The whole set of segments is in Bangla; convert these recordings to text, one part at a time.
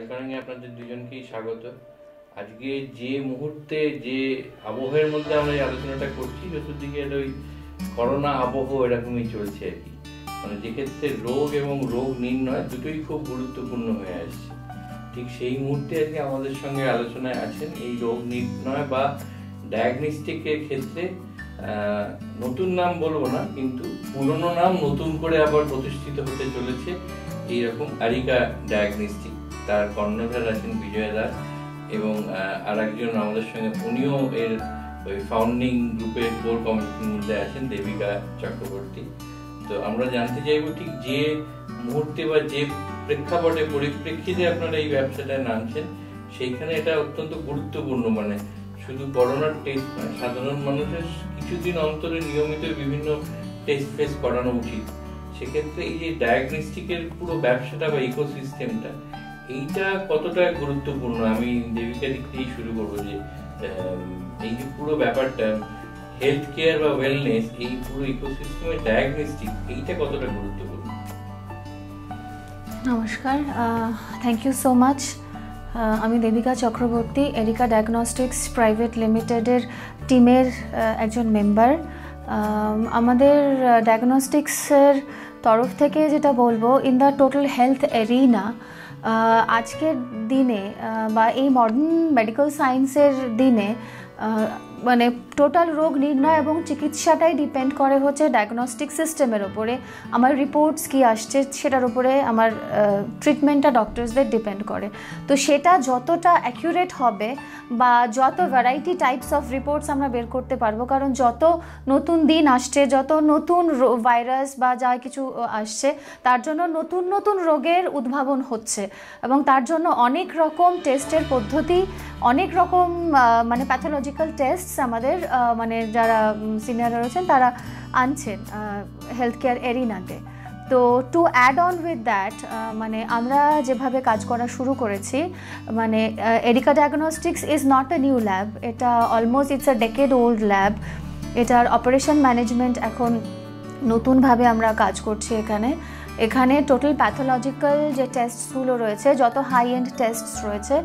রাজকারণে আপনাদের দুজনকেই স্বাগত। আজকে যে মুহূর্তে যে আবহের মধ্যে আমরা এই আলোচনাটা করছি, চতুর্দিকে ওই করোনা আবহ এরকমই চলছে আর কি। মানে যেক্ষেত্রে রোগ এবং রোগ নির্ণয় দুটোই খুব গুরুত্বপূর্ণ হয়ে আসছে। ঠিক সেই মুহূর্তে আজকে আমাদের সঙ্গে আলোচনায় আছেন এই রোগ নির্ণয় বা ডায়াগনস্টিকের ক্ষেত্রে নতুন নাম বলবো না, কিন্তু পুরনো নাম নতুন করে আবার প্রতিষ্ঠিত হতে চলেছে এইরকম আরিকা ডায়াগনস্টিক। তার কর্ণধার আছেন বিজয় দাস এবং আর একজন আমাদের সঙ্গে, উনিও এর ওই ফাউন্ডিং গ্রুপের কোর কমিটির মধ্যে আছেন, দেবিকা চক্রবর্তী। তো আমরা জানতে চাইবো ঠিক যে মুহূর্তে বা যে প্রেক্ষাপটে পরিপ্রেক্ষিতে আপনারা এই ব্যবসাটায় নামছেন, সেইখানে এটা অত্যন্ত গুরুত্বপূর্ণ। মানে শুধু করোনার টেস্ট নয়, সাধারণ মানুষের কিছুদিন অন্তরে নিয়মিত বিভিন্ন টেস্ট ফেস করানো উচিত। সেক্ষেত্রে এই যে ডায়াগনস্টিকের পুরো ব্যবসাটা বা ইকোসিস্টেমটা, এইটা কতটা গুরুত্বপূর্ণ? আমি দেবিকা দিক থেকেই শুরু করবো যে এই যে পুরো ব্যাপারটা হেলথ কেয়ার বা ওয়েলনেস, এই পুরো ইকোসিস্টেমের ডায়াগনস্টিক এইটা কতটা গুরুত্বপূর্ণ? নমস্কার, থ্যাংক ইউ সো মাচ। আমি Debika Chakraborty, Erika Diagnostics Private লিমিটেডের টিমের একজন মেম্বার। আমাদের ডায়াগনস্টিক্সের তরফ থেকে যেটা বলবো, in the total health arena আজকের দিনে বা এই মডার্ন মেডিকেল সায়েন্সের দিনে মানে টোটাল রোগ নির্ণয় এবং চিকিৎসাটাই ডিপেন্ড করে হচ্ছে ডায়াগনস্টিক সিস্টেমের ওপরে। আমার রিপোর্টস কী আসছে সেটার উপরে আমার ট্রিটমেন্টটা ডক্টরসদের ডিপেন্ড করে। তো সেটা যতটা অ্যাকিউরেট হবে বা যত ভ্যারাইটি টাইপস অফ রিপোর্টস আমরা বের করতে পারবো, কারণ যত নতুন দিন আসছে, যত নতুন ভাইরাস বা যা কিছু আসছে, তার জন্য নতুন নতুন রোগের উদ্ভাবন হচ্ছে এবং তার জন্য অনেক রকম টেস্টের পদ্ধতি, অনেক রকম মানে প্যাথোলজিক্যাল টেস্ট আমাদের মানে যারা সিনিয়ররা রয়েছেন তারা আনছেন হেলথ কেয়ার এরিনাতে। তো to add on with that, মানে আমরা যেভাবে কাজ করা শুরু করেছি, মানে Erika Diagnostics is not a new lab. এটা almost it's a decade old lab. এটার অপারেশন ম্যানেজমেন্ট এখন নতুনভাবে আমরা কাজ করছি এখানে টোটাল প্যাথোলজিক্যাল যে টেস্টগুলো রয়েছে, যত হাই এন্ড টেস্ট রয়েছে,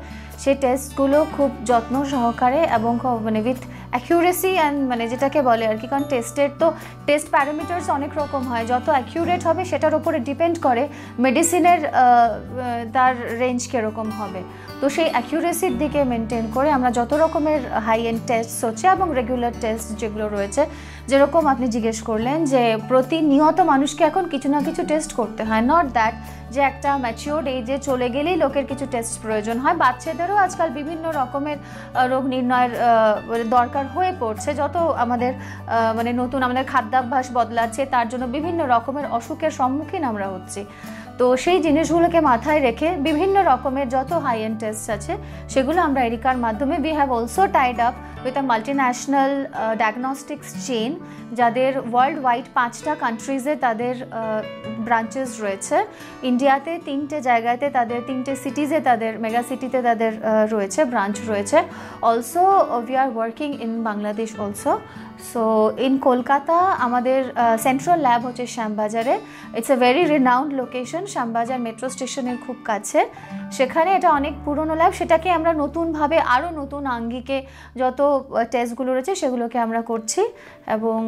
সেই টেস্টগুলো খুব যত্ন সহকারে এবং মানে উইথ অ্যাকিউরেসি অ্যান্ড মানে যেটাকে বলে আর কি, কারণ টেস্টের তো টেস্ট প্যারামিটার্স অনেক রকম হয়। যত অ্যাকিউরেট হবে সেটার উপরে ডিপেন্ড করে মেডিসিনের তার রেঞ্জ কীরকম হবে। তো সেই অ্যাকিউরেসির দিকে মেনটেন করে আমরা যত রকমের হাই এন্ড টেস্ট হচ্ছে এবং রেগুলার টেস্ট যেগুলো রয়েছে, যেরকম আপনি জিজ্ঞেস করলেন যে প্রতিনিয়ত মানুষকে এখন কিছু না কিছু টেস্ট করতে হয়, নট দ্যাট যে একটা ম্যাচিওর্ড এজে চলে গেলেই লোকের কিছু টেস্ট প্রয়োজন হয়। বাচ্চাদেরও আজকাল বিভিন্ন রকমের রোগ নির্ণয়ের দরকার হয়ে পড়ছে। যত আমাদের মানে নতুন আমাদের খাদ্যাভ্যাস বদলাচ্ছে, তার জন্য বিভিন্ন রকমের অসুখের সম্মুখীন আমরা হচ্ছি। তো সেই জিনিসগুলোকে মাথায় রেখে বিভিন্ন রকমের যত হাই এন্ড টেস্ট আছে সেগুলো আমরা এরিকার মাধ্যমে, we have also Tide up with a multinational diagnostics chain, যাদের ওয়ার্ল্ড ওয়াইড 5টা কান্ট্রিজে তাদের ব্রাঞ্চেস রয়েছে। ইন্ডিয়াতে 3টে জায়গাতে তাদের 3টে সিটিজে তাদের মেগা সিটিতে তাদের রয়েছে ব্রাঞ্চ রয়েছে। Also we are working in Bangladesh also. So in Kolkata আমাদের সেন্ট্রাল ল্যাব হচ্ছে শ্যামবাজারে। It's a very renowned location, Shyambazar metro স্টেশনের খুব কাছে। সেখানে এটা অনেক পুরনো ল্যাব, সেটাকে আমরা নতুনভাবে আরও নতুন আঙ্গিকে যত টেস্টগুলো রয়েছে সেগুলোকে আমরা করছি এবং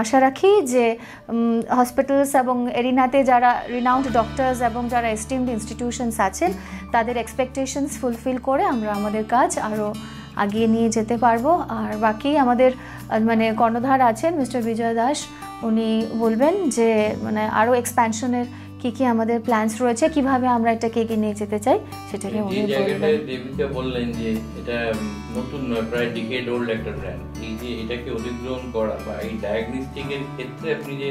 আশা রাখি যে হসপিটালস এবং এরিনাতে যারা রিনাউন্ড ডক্টরস এবং যারা এস্টিমড ইনস্টিটিউশনস আছেন, তাদের এক্সপেকটেশনস ফুলফিল করে আমরা আমাদের কাজ আরও আগিয়ে নিয়ে যেতে পারবো। আর বাকি আমাদের মানে কর্ণধার আছেন মিস্টার বিজয় দাস, উনি বলবেন যে মানে আরও এক্সপ্যানশনের কি আমাদের প্ল্যানস রয়েছে, কিভাবে আমরা এটাকে এগিয়ে নিয়ে যেতে চাই সেটাকে উনি বলবেন। দেবিকা বললেন যে এটা নতুন নয়, প্রায় ডিকেড ওল্ড একটা ব্র্যান্ড। এই যে এটাকে অধিগ্রহণ করা বা এই ডায়াগনস্টিকের ক্ষেত্রে আপনি যে,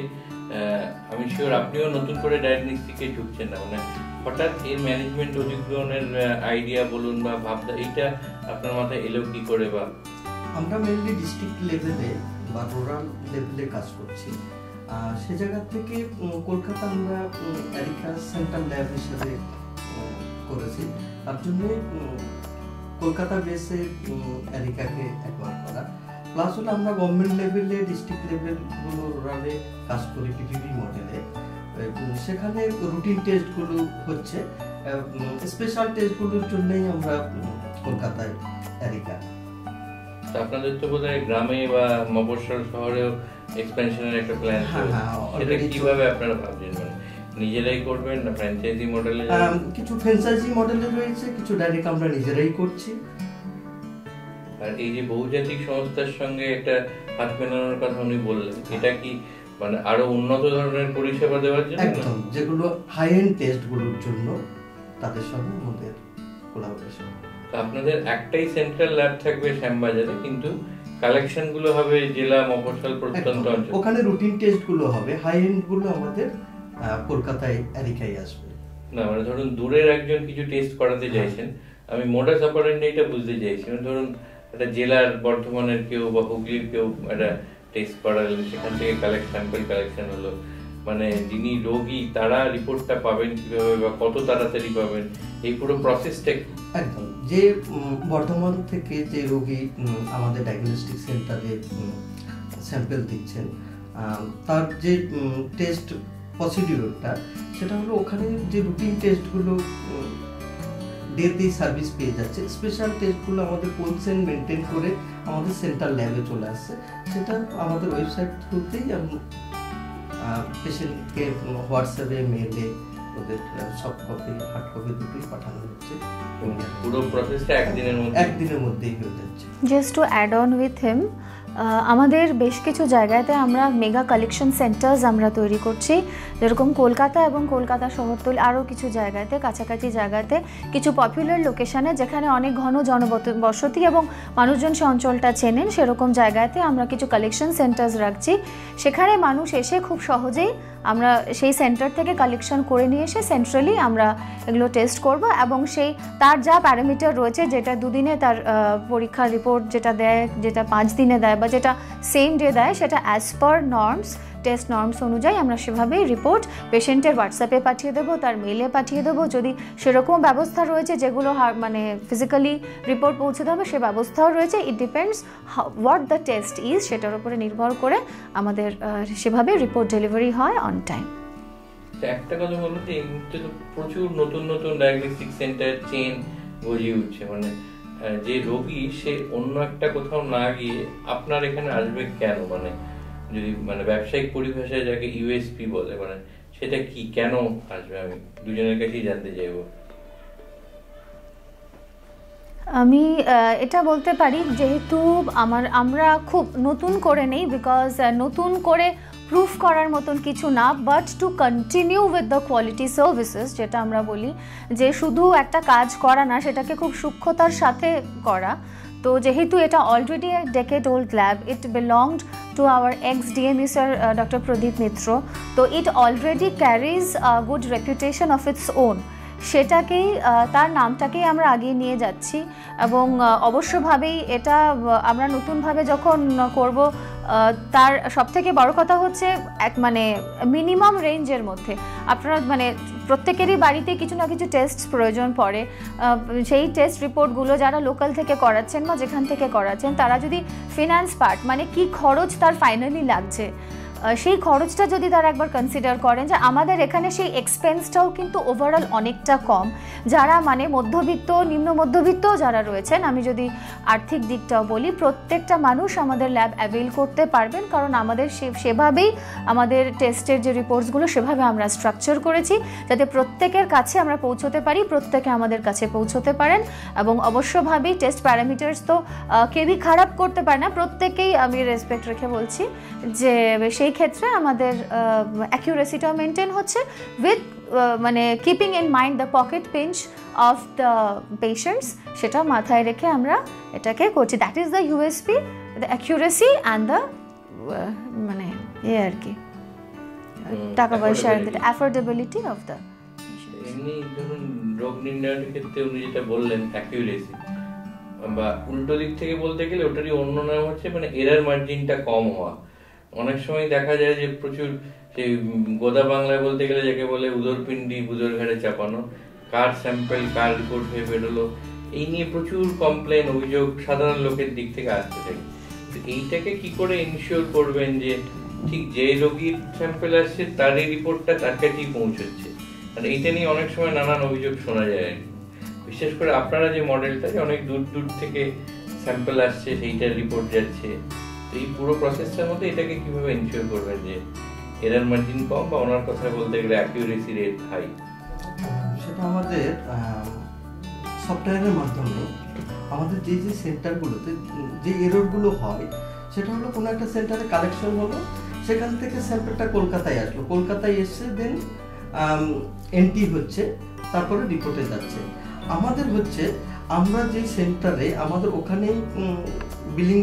আমি শিওর আপনিও নতুন করে ডায়াগনস্টিকে ঢুকছেন না, মানে হঠাৎ এর ম্যানেজমেন্ট অধিগ্রহণের আইডিয়া বলুন বা ভাবনা, এইটা আপনার মাথায় এলো কি করে? বা আমরা মেইনলি ডিস্ট্রিক্ট লেভেলে বা রুরাল লেভেলে কাজ করছি। সে জায়গা থেকে কলকাতা আমরা এরিকা সেন্ট্রাল ল্যাব হিসেবে করেছি। তার জন্য কলকাতা বেসে এরিকাকে অ্যাকোয়ার করা, প্লাস হলো আমরা গভর্নমেন্ট লেভেলে, ডিস্ট্রিক্ট লেভেলগুলো রুরালে কাজ করি পিপিপি মডেলে। সেখানে রুটিন টেস্টগুলো হচ্ছে স্পেশাল টেস্টগুলোর জন্যই আমরা কলকাতায় এরিকা। আপনাদের তো বোধহয় গ্রামে বা মফস্বল শহরেও এক্সপেনশনের একটা প্ল্যান আছে, সেটা কিভাবে আপনারা ভাবছেন? মানে নিজেরাই করবেন না ফ্র্যাঞ্চাইজি মডেলে? কিছু ফ্র্যাঞ্চাইজি মডেলে রয়েছে, কিছু ডাইরেক্ট আমরা নিজেরাই করছি। আর এই যে বহুজাতিক সংস্থার সঙ্গে একটা হাত মেলানোর কথা উনি বললেন, এটা কি মানে আরো উন্নত ধরনের পরিষেবা দেওয়ার জন্য? একদম, যেগুলো হাই এন্ড টেস্টগুলোর জন্য তাদের সঙ্গে আমাদের কোলাবোরেশন। আপনাদের একটাই সেন্ট্রাল ল্যাব থাকবে শ্যামবাজারে, কিন্তু কালেকশন গুলো হবে জেলা, মফস্বল, প্রত্যন্ত অঞ্চল। ওখানে রুটিন টেস্ট গুলো হবে, হাই এন্ড গুলো আমাদের কলকাতায় এরিকায় আসবে। না মানে ধরুন দূরের একজন কিছু টেস্ট করাতে চাইছেন, আমি মোডাস অপারেন্ডিটা বুঝতে চাইছি। ধরুন একটা জেলার বর্ধমানের কেউ বা হুগলির কেউ একটা টেস্ট করালেন, সেখান থেকে স্যাম্পল কালেকশন হলো, মানে যিনি রোগী তারা রিপোর্টটা পাবেন কিভাবে বা কত তাড়াতাড়ি পাবেন, এই পুরো প্রসেসটা একদম। যে বর্ধমান থেকে যে রোগী আমাদের ডায়াগনস্টিক সেন্টারে স্যাম্পল দিচ্ছেন, তার যে টেস্ট প্রসিডিউরটা, সেটা হলো ওখানে যে রুটিন টেস্টগুলো ডেতে সার্ভিস পেয়ে যাচ্ছে, স্পেশাল টেস্টগুলো আমাদের কোল্ড চেইন মেনটেন করে আমাদের সেন্টার ল্যাবে চলে আসছে। সেটা আমাদের ওয়েবসাইট থ্রুতেই পেশেন্টকে হোয়াটসঅ্যাপে, মেলে ওদের সফট কপি, হার্ড কপি দুটোই পাঠানো হচ্ছে। পুরো প্রসেসটা একদিনের মধ্যেই হয়ে যাচ্ছে। Just to add on with him, আমাদের বেশ কিছু জায়গাতে আমরা মেগা কালেকশন সেন্টার্স আমরা তৈরি করছি, যেরকম কলকাতা এবং কলকাতা শহরতলি, আরও কিছু জায়গাতে, কাছাকাছি জায়গাতে, কিছু পপুলার লোকেশানে যেখানে অনেক ঘন জনবসতি এবং মানুষজন সে অঞ্চলটা চেনেন, সেরকম জায়গাতে আমরা কিছু কালেকশন সেন্টার্স রাখছি। সেখানে মানুষ এসে খুব সহজেই আমরা সেই সেন্টার থেকে কালেকশন করে নিয়ে এসে সেন্ট্রালি আমরা এগুলো টেস্ট করব, এবং সেই তার যা প্যারামিটার রয়েছে, যেটা দুদিনে তার পরীক্ষার রিপোর্ট যেটা দেয়, যেটা 5 দিনে দেয় বা যেটা সেম ডে দেয়, সেটা as per norms, test norms অনুযায়ী আমরা সেভাবেই রিপোর্ট পেশেন্টের হোয়াটসঅ্যাপে পাঠিয়ে দেবো, তার মেলে পাঠিয়ে দেবো। যদি সেরকম ব্যবস্থা রয়েছে যেগুলো মানে ফিজিক্যালি রিপোর্ট পৌঁছে দেবে, সে ব্যবস্থাও রয়েছে। It depends what the test is, সেটার উপরে নির্ভর করে আমাদের সেভাবে রিপোর্ট ডেলিভারি হয় অন টাইম। একটা কথা বলুন, এই মুহূর্তে তো প্রচুর নতুন নতুন ডায়াগনস্টিক সেন্টার চেন গজিয়ে উঠছে, মানে যে রোগী সে অন্য একটা কোথাও না গিয়ে আপনার এখানে আসবে কেন? মানে যদি মানে ব্যবসায়িক পরিভাষায় যাকে ইউএসপি বলে, মানে সেটা কি, কেন আসবে? আমি দুজনের কাছেই জানতে চাইবো। আমি এটা বলতে পারি, যেহেতু আমরা খুব নতুন করে নেই, বিকজ নতুন করে প্রুফ করার মতন কিছু না, but to continue with the quality services, যেটা আমরা বলি যে শুধু একটা কাজ করা না, সেটাকে খুব সূক্ষ্মতার সাথে করা। তো যেহেতু এটা already a decade old lab, it belonged to our ex-DME sir, Dr. Pradeep Mitra. So it already carries a good reputation of its own. সেটাকেই, তার নামটাকেই আমরা আগিয়ে নিয়ে যাচ্ছি, এবং অবশ্যভাবেই এটা আমরা নতুনভাবে যখন করব, তার সবথেকে বড় কথা হচ্ছে মানে মিনিমাম রেঞ্জের মধ্যে আপনারা মানে প্রত্যেকেরই বাড়িতে কিছু না কিছু টেস্ট প্রয়োজন পড়ে। সেই টেস্ট রিপোর্টগুলো যারা লোকাল থেকে করাচ্ছেন বা যেখান থেকে করাচ্ছেন, তারা যদি ফিনান্স পার্ট, মানে কি খরচ তার ফাইনালি লাগছে, সেই খরচটা যদি তারা একবার কনসিডার করেন, যে আমাদের এখানে সেই এক্সপেন্সটাও কিন্তু ওভারঅল অনেকটা কম। যারা মানে মধ্যবিত্ত, নিম্ন মধ্যবিত্ত যারা রয়েছেন, আমি যদি আর্থিক দিকটাও বলি, প্রত্যেকটা মানুষ আমাদের ল্যাব অ্যাভেল করতে পারবেন, কারণ আমাদের সেভাবেই আমাদের টেস্টের যে রিপোর্টসগুলো সেভাবে আমরা স্ট্রাকচার করেছি, যাতে প্রত্যেকের কাছে আমরা পৌঁছতে পারি, প্রত্যেকে আমাদের কাছে পৌঁছতে পারেন। এবং অবশ্যভাবেই টেস্ট প্যারামিটার্স তো কেউই খারাপ করতে পারে না, প্রত্যেকেই আমি রেসপেক্ট রেখে বলছি যে সেই ক্ষেত্রে আমাদের অ্যাকিউরেসিটাও মেনটেন হচ্ছে, উইথ মানে keeping in mind the pocket pinch of the patients, সেটা মাথায় রেখে আমরা এটাকে করছি। That is the USP, the accuracy and the মানে আর কি টাকা পয়সার অ্যাফোর্ডেবিলিটি অফ দ্য। এমনি ধরুন রোগ নির্ণয়ের ক্ষেত্রে উনি যেটা বললেন অ্যাকিউরেসি, বা উল্টো দিক থেকে বলতে গেলে ওটারই অন্য নাম হচ্ছে মানে এরার মার্জিনটা কম হওয়া। অনেক সময় দেখা যায় যে প্রচুর সেই গোদা বাংলায় বলতে গেলে যাকে বলে উদরপিণ্ডি বুদর ঘাড়ে চাপানো, কার স্যাম্পল কার রিপোর্ট হয়ে বেরোলো, এই নিয়ে প্রচুর কমপ্লেন, অভিযোগ সাধারণ লোকের দিক থেকে আসতে থাকে। তো এইটাকে কি করে ইনশিওর করবেন যে ঠিক যে রোগীর স্যাম্পল আসছে তার এই রিপোর্টটা তার কাছেই পৌঁছচ্ছে? মানে এইটা নিয়ে অনেক সময় নানান অভিযোগ শোনা যায়, বিশেষ করে আপনারা যে মডেলটা, যে অনেক দূর দূর থেকে স্যাম্পল আসছে, সেইটার রিপোর্ট যাচ্ছে, তো এই পুরো প্রসেসটার মধ্যে এটাকে কিভাবে এনশিওর করবেন যে এরার মার্জিন কম, বা ওনার কথা বলতে গেলে অ্যাকিউরেসি রেট হাই? সেটা আমাদের সফটওয়্যারের মাধ্যমে আমাদের যে যে সেন্টারগুলোতে যে এররগুলো হয়, সেটা হলো কোনো একটা সেন্টারে কালেকশন হলো, সেখান থেকে স্যাম্পলটা কলকাতায় আসলো, কলকাতায় এসে দেন এন্ট্রি হচ্ছে, তারপরে রিপোর্টে যাচ্ছে। আমাদের হচ্ছে আমরা যে সেন্টারে, আমাদের ওখানেই বিলিং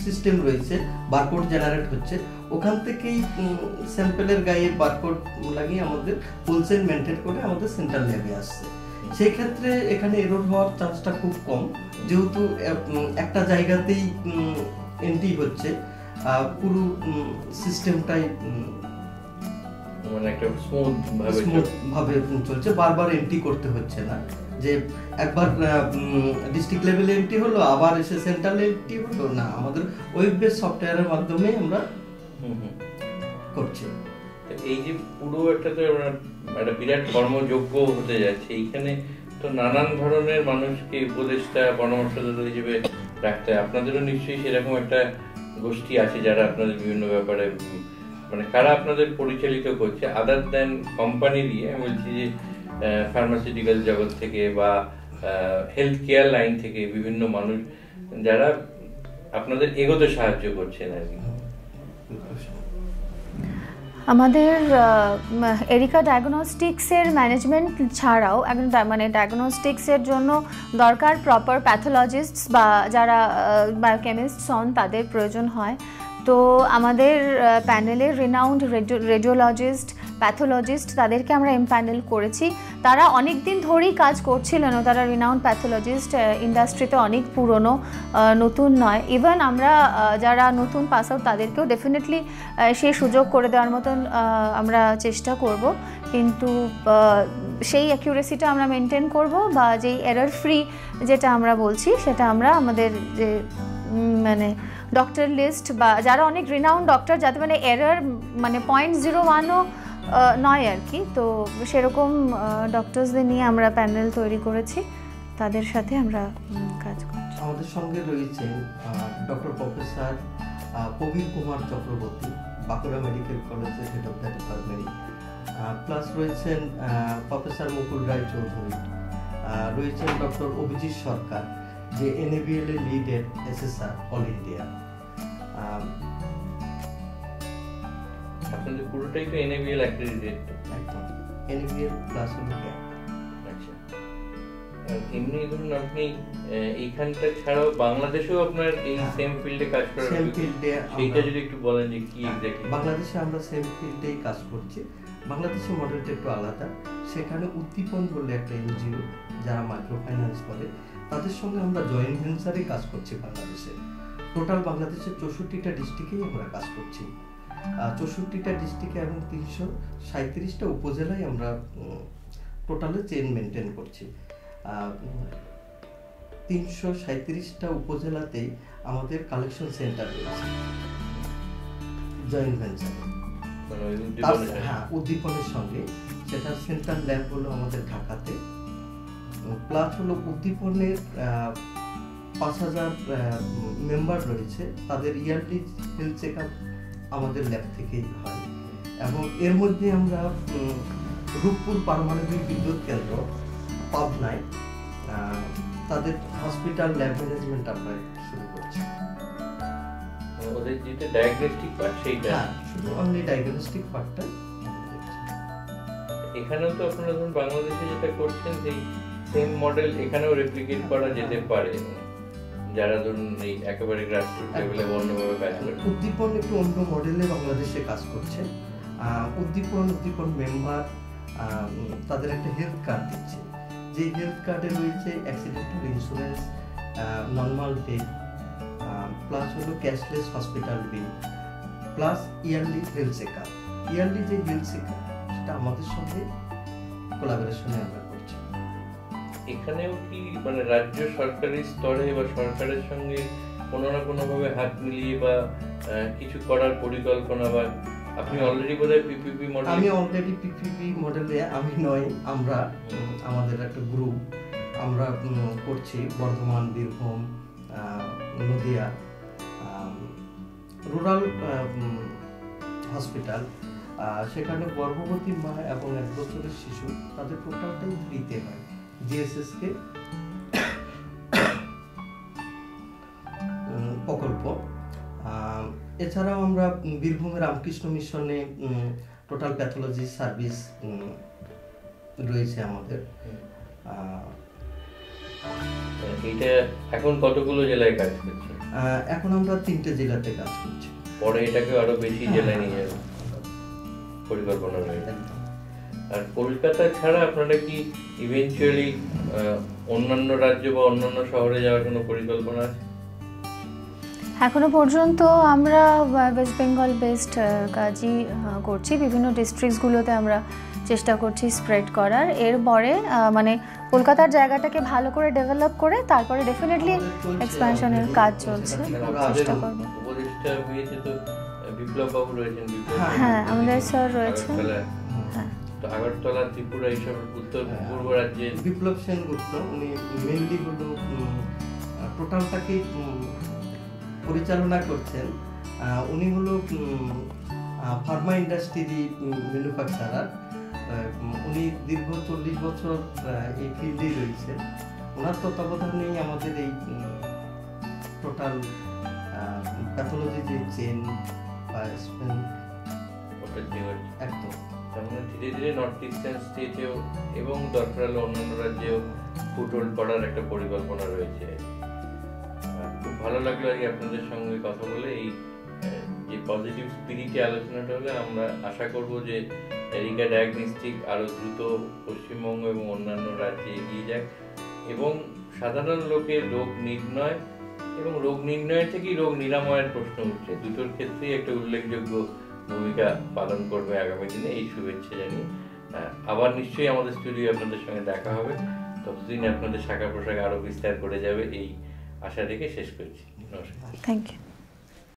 সিস্টেম রয়েছে, বারকোড জেনারেট হচ্ছে, ওখান থেকেই স্যাম্পলের গায়ে বারকোড লাগিয়ে আমাদের হোলসেল মেনটেন করে আমাদের সেন্টার ল্যাবে আসছে। সেই ক্ষেত্রে এখানে এরর হওয়ার চান্সটা খুব কম, যেহেতু একটা জায়গাতেই এন্ট্রি হচ্ছে, পুরো সিস্টেমটাই মানে একটা স্মুথ ভাবে চলছে, বারবার এন্ট্রি করতে হচ্ছে না, যে একবার ডিস্ট্রিক্ট লেভেলে এন্ট্রি হলো আবার এসে সেন্ট্রাল এন্ট্রি হলো না, আমাদের ওয়েব বেস সফটওয়্যারের মাধ্যমে আমরা করছি। এই যে পুরো একটা তো একটা বিরাট কর্মযোগ্য হতে যাচ্ছে, এইখানে তো নানান ধরনের মানুষকে উপদেষ্টা পরামর্শদাতা হিসেবে রাখতে হয়। আপনাদেরও নিশ্চয়ই সেরকম একটা গোষ্ঠী আছে যারা আপনাদের বিভিন্ন ব্যাপারে, মানে কারা আপনাদের পরিচালিত করছে, আদার দেন কোম্পানি দিয়ে, আমি বলছি যে ফার্মাসিউটিক্যাল জগৎ থেকে বা হেলথ কেয়ার লাইন থেকে বিভিন্ন মানুষ যারা আপনাদের এগোতে সাহায্য করছেন আর কি। আমাদের এরিকা ডায়াগনস্টিক্সের ম্যানেজমেন্ট ছাড়াও মানে ডায়াগনস্টিক্সের জন্য দরকার প্রপার প্যাথোলজিস্টস বা যারা বায়োকেমিস্টস হন, তাদের প্রয়োজন হয়। তো আমাদের প্যানেলে রিনাউন্ড রেডিওলজিস্ট, প্যাথোলজিস্ট, তাদেরকে আমরা এমপ্যানেল করেছি। তারা অনেক দিন ধরেই কাজ করছিলেন, তারা রিনাউন্ড প্যাথোলজিস্ট, ইন্ডাস্ট্রিতে অনেক পুরনো, নতুন নয়। ইভেন আমরা যারা নতুন পাস আউট তাদেরকেও ডেফিনেটলি সেই সুযোগ করে দেওয়ার মতন আমরা চেষ্টা করব, কিন্তু সেই অ্যাকিউরেসিটা আমরা মেনটেন করব, বা যেই এরর ফ্রি যেটা আমরা বলছি সেটা আমরা আমাদের যে মানে ডক্টর লিস্ট বা যারা অনেক রিনাউন্ড ডক্টর, যাতে মানে এরর মানে 0.01ও নয় আর কি, তো সেরকম ডক্টরসদের নিয়ে আমরা প্যানেল তৈরি করেছি, তাদের সাথে আমরা কাজ করছি। আমাদের সঙ্গে রয়েছেন doctor professor Prabir Kumar Chakraborty, Bankura medical কলেজের head of the department, plus রয়েছেন প্রফেসর মুকুল রায় চৌধুরী, রয়েছেন ডক্টর অভিজিৎ সরকার, যে NABL এর লিডের এসএসআর অল ইন্ডিয়া। আপনাদের পুরোটাই তো NABL অ্যাক্রেডিটেড? একদম NABL প্লাস ইন্ডিয়া। আচ্ছা, এমনি ধরুন আপনি এইখানটা ছাড়াও বাংলাদেশেও আপনার এই সেম ফিল্ডে কাজ করার, সেম ফিল্ডে সেইটা যদি একটু বলেন যে কি এক্স্যাক্টলি? বাংলাদেশে আমরা সেম ফিল্ডেই কাজ করছি। বাংলাদেশের মডেলটা একটু আলাদা, সেখানে উদ্দীপন বলে একটা NGO যারা মাইক্রো ফাইন্যান্স করে, তাদের সঙ্গে আমরা জয়েন্ট ভেঞ্চারে কাজ করছি বাংলাদেশে। টোটাল বাংলাদেশের 64টা ডিস্ট্রিক্টেই আমরা কাজ করছি, 64টা ডিস্ট্রিক্টে এবং 337টা উপজেলায় আমরা টোটালে চেইন মেনটেন করছি। 337টা উপজেলাতেই আমাদের কালেকশন সেন্টার রয়েছে জয়েন্ট ভেঞ্চার, হ্যাঁ উদ্দীপনের সঙ্গে। সেটা সেন্ট্রাল ল্যাব হলো আমাদের ঢাকাতে, প্লাস হলো উদ্দীপনের 5000 মেম্বার রয়েছে, তাদের ইয়ারলি হেলথ চেক আপ আমাদের ল্যাব থেকেই হয়। এবং এর মধ্যে আমরা রূপপুর পারমাণবিক বিদ্যুৎ কেন্দ্র পাবনায় তাদের হসপিটাল ল্যাব ম্যানেজমেন্ট আমরা শুরু করছি। ওদের যেটা ডায়াগনস্টিক পার্ট, সেইটা শুধু অনলি ডায়াগনস্টিক পার্টটা। এখানেও তো আপনারা ধরুন বাংলাদেশে যেটা করছেন সেই সেম মডেল এখানেও রেপ্লিকেট করা যেতে পারে, যারা ধরুন এই একেবারে গ্রাসরুট লেভেলে অন্যভাবে কাজ করে। উদ্দীপন একটু অন্য মডেলে বাংলাদেশে কাজ করছে। উদ্দীপন মেম্বার তাদের একটা হেলথ কার্ড দিচ্ছে, যে হেলথ কার্ডে রয়েছে accidental insurance, normal death, plus হলো cashless hospital bill, plus yearly health check up. Yearly যে হেলথ চেক আপ সেটা আমাদের সঙ্গে কোলাবোরেশনে আমরা করছি। এখানেও কি মানে রাজ্য সরকারি স্তরে বা সরকারের সঙ্গে কোনো না কোনোভাবে হাত মিলিয়ে বা কিছু করার পরিকল্পনা বা আপনি অলরেডি বোধহয় পিপিপি মডেল? আমি অলরেডি পিপিপি মডেলে আমি নয়, আমরা আমাদের একটা গ্রুপ আমরা করছি বর্ধমান, বীরভূম, নদিয়া রুরাল হসপিটাল। সেখানে গর্ভবতী মা এবং 1 বছরের শিশু তাদের টোটালটাই ফ্রিতে হয় জিএসএসকে প্রকল্প। এছাড়াও আমরা বীরভূমের রামকৃষ্ণ মিশনে টোটাল প্যাথোলজি সার্ভিস রয়েছে আমাদের। এইটা এখন কতগুলো জেলায় কাজ করছে? এখন আমরা 3টে জেলাতে কাজ করছি। পরে এটাকে আরো বেশি জেলায় নিয়ে যাবে পরিকল্পনা রয়েছে। আর কলকাতা ছাড়া আপনারা কি ইভেন্চুয়ালি অন্যান্য রাজ্য বা অন্যান্য শহরে যাওয়ার কোনো পরিকল্পনা আছে? এখনো পর্যন্ত আমরা ওয়েস্ট বেঙ্গল বেসড কাজই করছি। বিভিন্ন ডিস্ট্রিক্টসগুলোতে আমরা চেষ্টা করছি স্প্রেড করার। এরপরে মানে কলকাতার জায়গাটাকে ভালো করে ডেভেলপ করে তারপরে ডেফিনেটলি এক্সপ্যানশনের কাজ চলছে, চেষ্টা করব। উপদেষ্টা হয়েছে তো বিপ্লব বাবু রয়েছেন। হ্যাঁ, আমাদের স্যার রয়েছে। হ্যাঁ, তো আগরতলা, ত্রিপুরা এইসব উত্তর পূর্ব রাজ্যে বিপ্লব সেনগুপ্ত উনি মেনলি হলো টোটালটাকে পরিচালনা করছেন। উনি হলো ফার্মা ইন্ডাস্ট্রি ম্যানুফ্যাকচারার। উনি দীর্ঘ 40 বছর এই ফিল্ডে রয়েছেন। ওনার তত্ত্বাবধানেই আমাদের এই টোটাল প্যাথোলজি যে চেন বা একদম ধীরে ধীরে নর্থ ইস্টার্ন স্টেটেও এবং দরকার হলে অন্যান্য রাজ্যেও ফুটহোল্ড করার একটা পরিকল্পনা রয়েছে। খুব ভালো লাগলো আজকে আপনাদের সঙ্গে কথা বলে। এই যে পজিটিভ স্পিরিটে আলোচনাটা হলে আমরা আশা করব যে এরিকা ডায়াগনস্টিক আরও দ্রুত পশ্চিমবঙ্গ এবং অন্যান্য রাজ্যে এগিয়ে যাক এবং সাধারণ লোকের রোগ নির্ণয় এবং রোগ নির্ণয় থেকেই রোগ নিরাময়ের প্রশ্ন উঠছে, দুটোর ক্ষেত্রেই একটা উল্লেখযোগ্য ভূমিকা পালন করবে আগামী দিনে। এই শুভেচ্ছা জানিয়ে আবার নিশ্চয়ই আমাদের স্টুডিও আপনাদের সঙ্গে দেখা হবে। ততদিন আপনাদের শাখা প্রশাখা আরও বিস্তার করে যাবে এই আশা রেখে শেষ করছি। নমস্কার। Thank you.